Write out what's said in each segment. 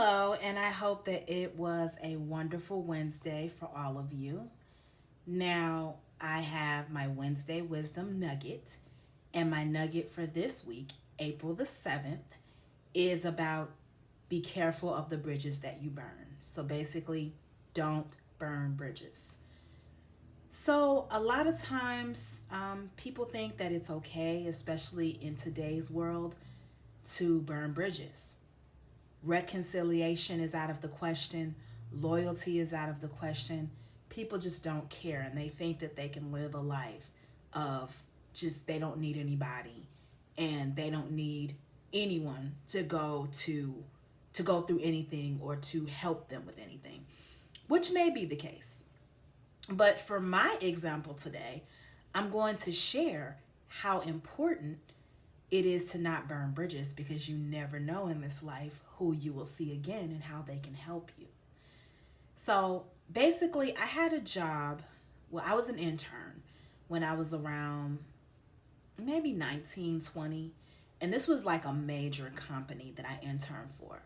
Hello, and I hope that it was a wonderful Wednesday for all of you. Now, I have my Wednesday Wisdom Nugget, and my nugget for this week, April the 7th, is about be careful of the bridges that you burn. So basically, don't burn bridges. So, a lot of times, people think that it's okay, especially in today's world, to burn bridges. Reconciliation is out of the question, loyalty is out of the question. People just don't care and they think that they can live a life of just they don't need anybody and they don't need anyone to go through anything or to help them with anything, which may be the case. But for my example today, I'm going to share how important it is to not burn bridges because you never know in this life who you will see again and how they can help you. So basically, I had a job. Well, I was an intern when I was around maybe 19, 20. And this was like a major company that I interned for.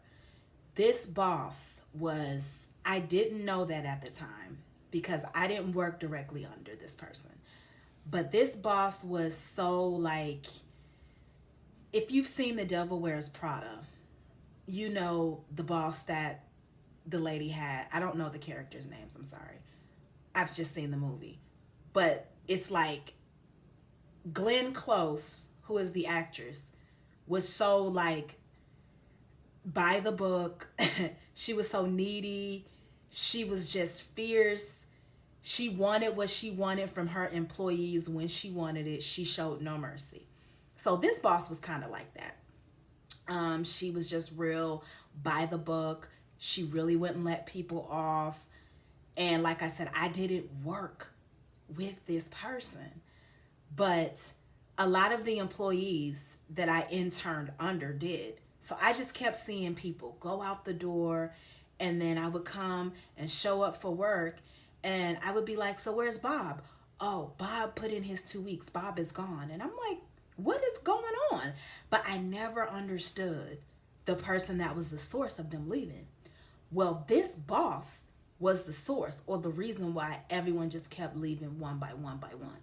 This boss was, I didn't know that at the time because I didn't work directly under this person. But this boss was so like, if you've seen The Devil Wears Prada, you know the boss that the lady had. I don't know the characters' names, I'm sorry. I've just seen the movie. But it's like Glenn Close, who is the actress, was so like by the book. She was so needy. She was just fierce. She wanted what she wanted from her employees when she wanted it. She showed no mercy. So this boss was kind of like that. She was just real by the book. She really wouldn't let people off. And like I said, I didn't work with this person, but a lot of the employees that I interned under did. So I just kept seeing people go out the door, and then I would come and show up for work, and I would be like, so where's Bob? Oh, Bob put in his 2 weeks. Bob is gone. And I'm like, what is going on? But I never understood the person that was the source of them leaving. Well, this boss was the source or the reason why everyone just kept leaving one by one by one.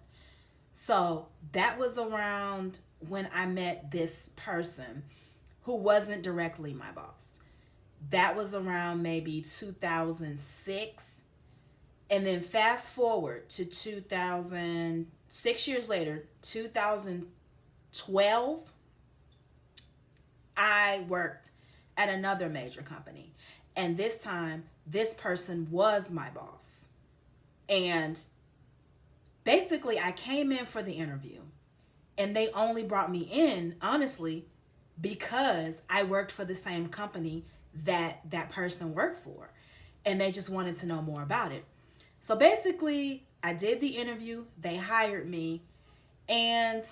So that was around when I met this person who wasn't directly my boss. That was around maybe 2006. And then fast forward to 2000, 6 years later, 2012, I worked at another major company. And this time, this person was my boss. And basically, I came in for the interview. And they only brought me in, honestly, because I worked for the same company that that person worked for. And they just wanted to know more about it. So basically, I did the interview. They hired me. And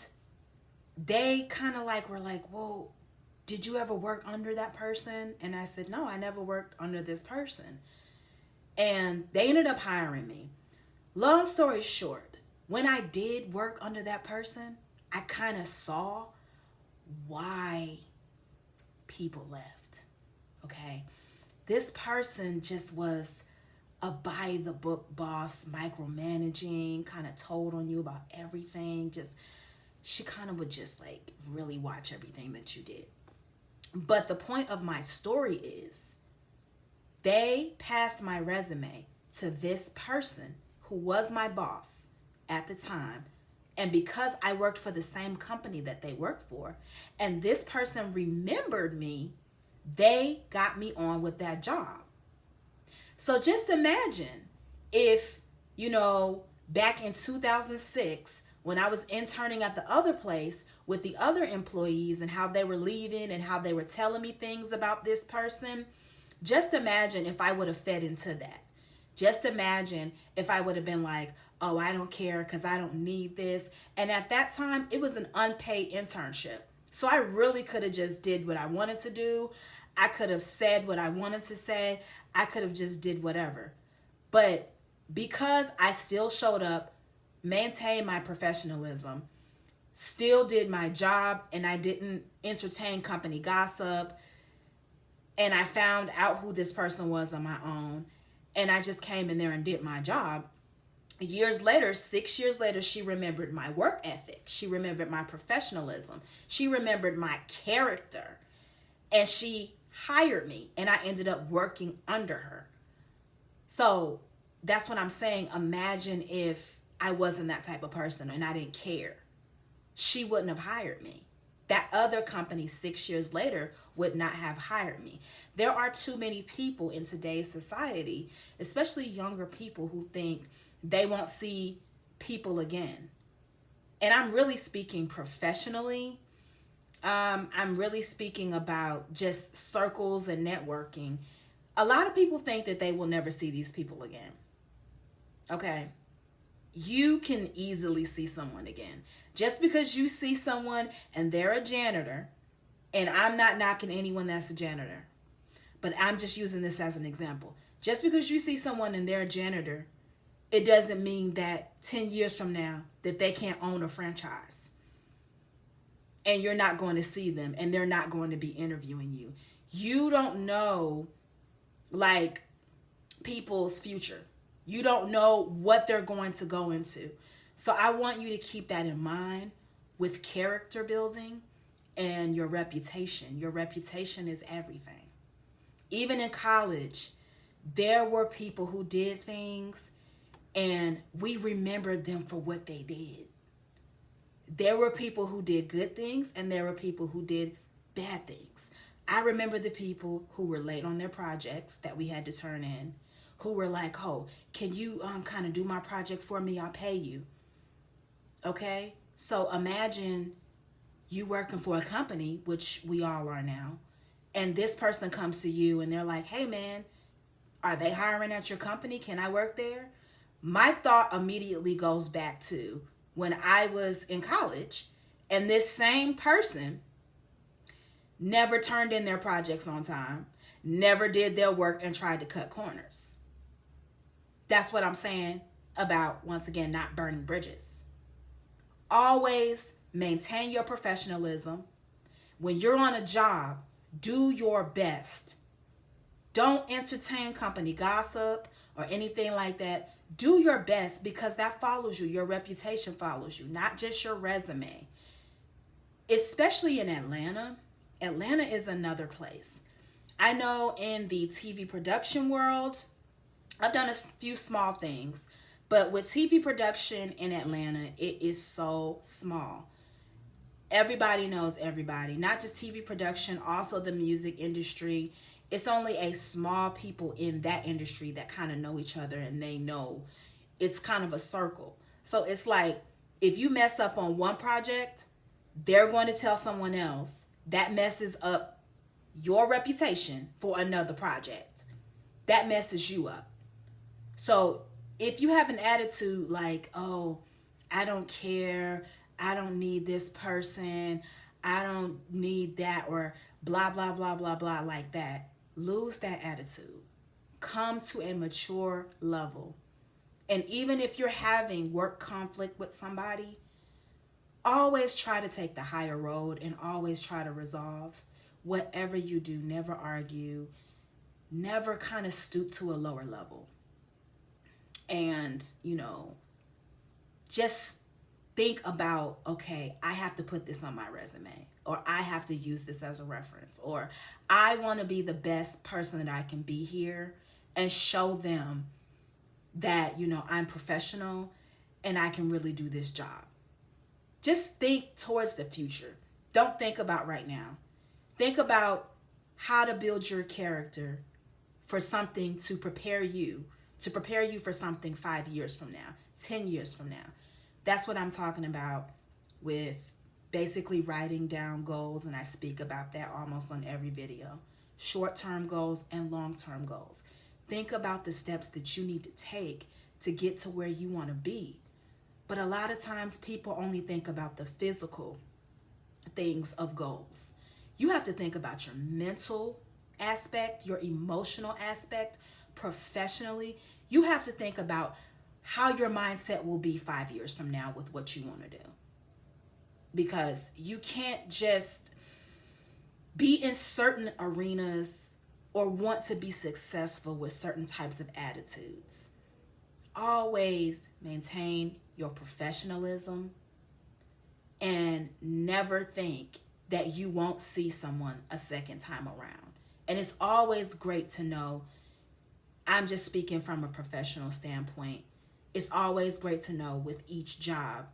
they kind of like were like, well, did you ever work under that person? And I said, no, I never worked under this person. And they ended up hiring me. Long story short, when I did work under that person, I kind of saw why people left. Okay. This person just was a by the book boss, micromanaging, kind of told on you about everything. Just, she kind of would just like really watch everything that you did. But the point of my story is they passed my resume to this person who was my boss at the time. And because I worked for the same company that they worked for, and this person remembered me, they got me on with that job. So just imagine if, back in 2006, when I was interning at the other place with the other employees and how they were leaving and how they were telling me things about this person, just imagine if I would have fed into that. Just imagine if I would have been like, oh, I don't care because I don't need this. And at that time, it was an unpaid internship. So I really could have just did what I wanted to do. I could have said what I wanted to say. I could have just did whatever. But because I still showed up, maintained my professionalism, still did my job, and I didn't entertain company gossip, and I found out who this person was on my own, and I just came in there and did my job. Years later, 6 years later, she remembered my work ethic. She remembered my professionalism. She remembered my character. And she hired me, and I ended up working under her. So that's what I'm saying. Imagine if I wasn't that type of person and I didn't care. She wouldn't have hired me. That other company 6 years later would not have hired me. There are too many people in today's society, especially younger people, who think they won't see people again. And I'm really speaking professionally. I'm really speaking about just circles and networking. A lot of people think that they will never see these people again. Okay. You can easily see someone again. Just because you see someone and they're a janitor, and I'm not knocking anyone that's a janitor, but I'm just using this as an example. Just because you see someone and they're a janitor, it doesn't mean that 10 years from now that they can't own a franchise. And you're not going to see them, and they're not going to be interviewing you. You don't know, like, people's future. You don't know what they're going to go into. So I want you to keep that in mind with character building and your reputation. Your reputation is everything. Even in college, there were people who did things and we remembered them for what they did. There were people who did good things and there were people who did bad things. I remember the people who were late on their projects that we had to turn in, who were like, oh, can you kind of do my project for me? I'll pay you. Okay? So imagine you working for a company, which we all are now, and this person comes to you and they're like, hey man, are they hiring at your company? Can I work there? My thought immediately goes back to when I was in college and this same person never turned in their projects on time, never did their work, and tried to cut corners. That's what I'm saying about, once again, not burning bridges. Always maintain your professionalism. When you're on a job, do your best. Don't entertain company gossip or anything like that. Do your best, because that follows you. Your reputation follows you, not just your resume. Especially in Atlanta. Atlanta is another place. I know in the TV production world, I've done a few small things, but with TV production in Atlanta, it is so small. Everybody knows everybody, not just TV production, also the music industry. It's only a small people in that industry that kind of know each other, and they know it's kind of a circle. So it's like if you mess up on one project, they're going to tell someone else. That messes up your reputation for another project. That messes you up. So if you have an attitude like, oh, I don't care, I don't need this person, I don't need that, or blah, blah, blah, blah, blah, like that, lose that attitude. Come to a mature level. And even if you're having work conflict with somebody, always try to take the higher road and always try to resolve. Whatever you do, never argue, never kind of stoop to a lower level. And, just think about, okay, I have to put this on my resume, or I have to use this as a reference, or I want to be the best person that I can be here and show them that, I'm professional and I can really do this job. Just think towards the future. Don't think about right now. Think about how to build your character for something to prepare you for something 5 years from now, 10 years from now. That's what I'm talking about with basically writing down goals, and I speak about that almost on every video. Short-term goals and long-term goals. Think about the steps that you need to take to get to where you want to be. But a lot of times people only think about the physical things of goals. You have to think about your mental aspect, your emotional aspect, professionally. You have to think about how your mindset will be 5 years from now with what you want to do. Because you can't just be in certain arenas or want to be successful with certain types of attitudes. Always maintain your professionalism and never think that you won't see someone a second time around. And it's always great to know, I'm just speaking from a professional standpoint, it's always great to know with each job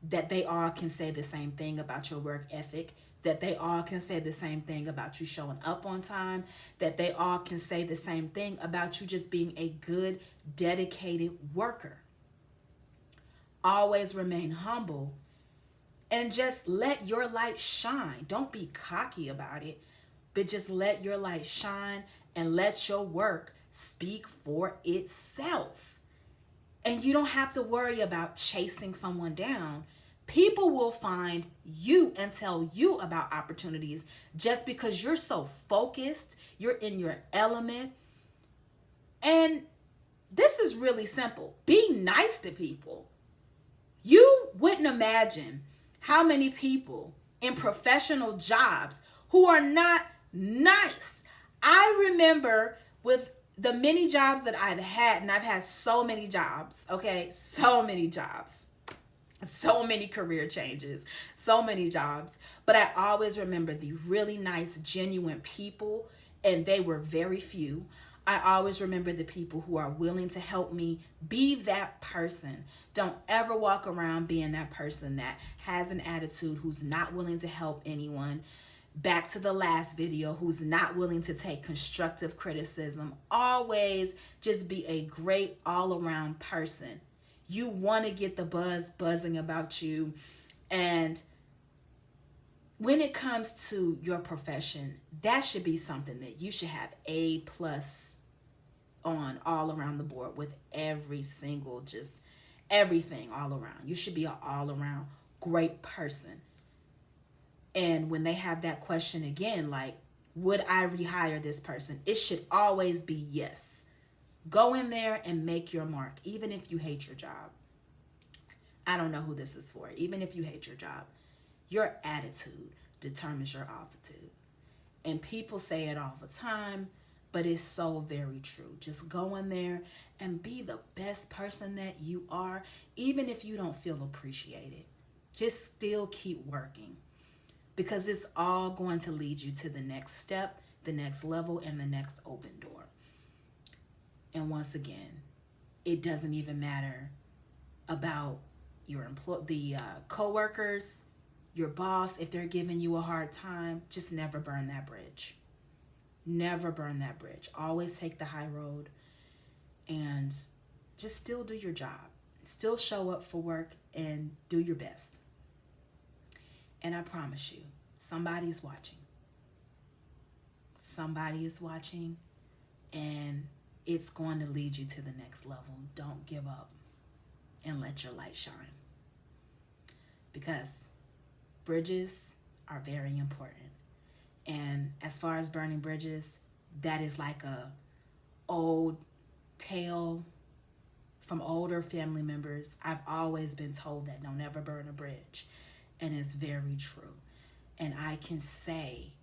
that they all can say the same thing about your work ethic, that they all can say the same thing about you showing up on time, that they all can say the same thing about you just being a good, dedicated worker. Always remain humble and just let your light shine. Don't be cocky about it, but just let your light shine and let your work speak for itself. And you don't have to worry about chasing someone down. People will find you and tell you about opportunities just because you're so focused, you're in your element. And this is really simple. Be nice to people. You wouldn't imagine how many people in professional jobs who are not nice. I remember with the many jobs that I've had, and I've had so many jobs, okay? So many jobs, so many career changes, so many jobs. But I always remember the really nice, genuine people, and they were very few. I always remember the people who are willing to help me be that person. Don't ever walk around being that person that has an attitude, who's not willing to help anyone. Back to the last video, who's not willing to take constructive criticism. Always just be a great all-around person. You want to get the buzz buzzing about you. And when it comes to your profession, that should be something that you should have A+ on all around the board with every single, just everything all around. You should be an all-around great person. And when they have that question again, like, would I rehire this person? It should always be yes. Go in there and make your mark, even if you hate your job. I don't know who this is for. Even if you hate your job, your attitude determines your altitude. And people say it all the time, but it's so very true. Just go in there and be the best person that you are, even if you don't feel appreciated. Just still keep working, because it's all going to lead you to the next step, the next level, and the next open door. And once again, it doesn't even matter about your coworkers, your boss. If they're giving you a hard time, just never burn that bridge. Never burn that bridge. Always take the high road and just still do your job. Still show up for work and do your best. And I promise you, somebody's watching. Somebody is watching, and it's going to lead you to the next level. Don't give up and let your light shine. Because bridges are very important. And as far as burning bridges, that is like a old tale from older family members. I've always been told that don't ever burn a bridge. And it's very true. And I can say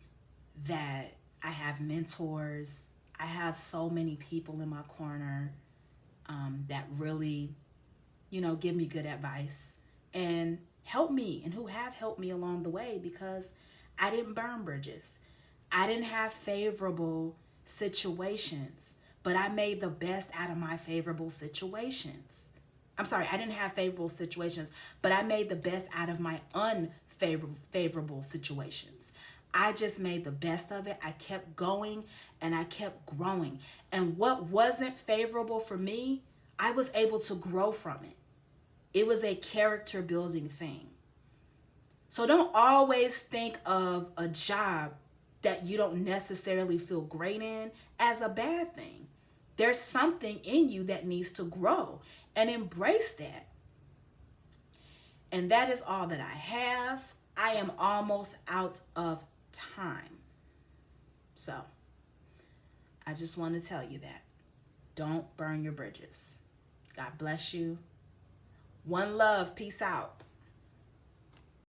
that I have mentors. I have so many people in my corner that really, give me good advice and help me, and who have helped me along the way, because I didn't burn bridges. I didn't have favorable situations, but I made the best out of my favorable situations. I'm sorry, I didn't have favorable situations, but I made the best out of my unfavorable situations. I just made the best of it. I kept going and I kept growing. And what wasn't favorable for me, I was able to grow from it. It was a character building thing. So don't always think of a job that you don't necessarily feel great in as a bad thing. There's something in you that needs to grow, and embrace that. And that is all that I have. I am almost out of time. So I just want to tell you that. Don't burn your bridges. God bless you. One love. Peace out.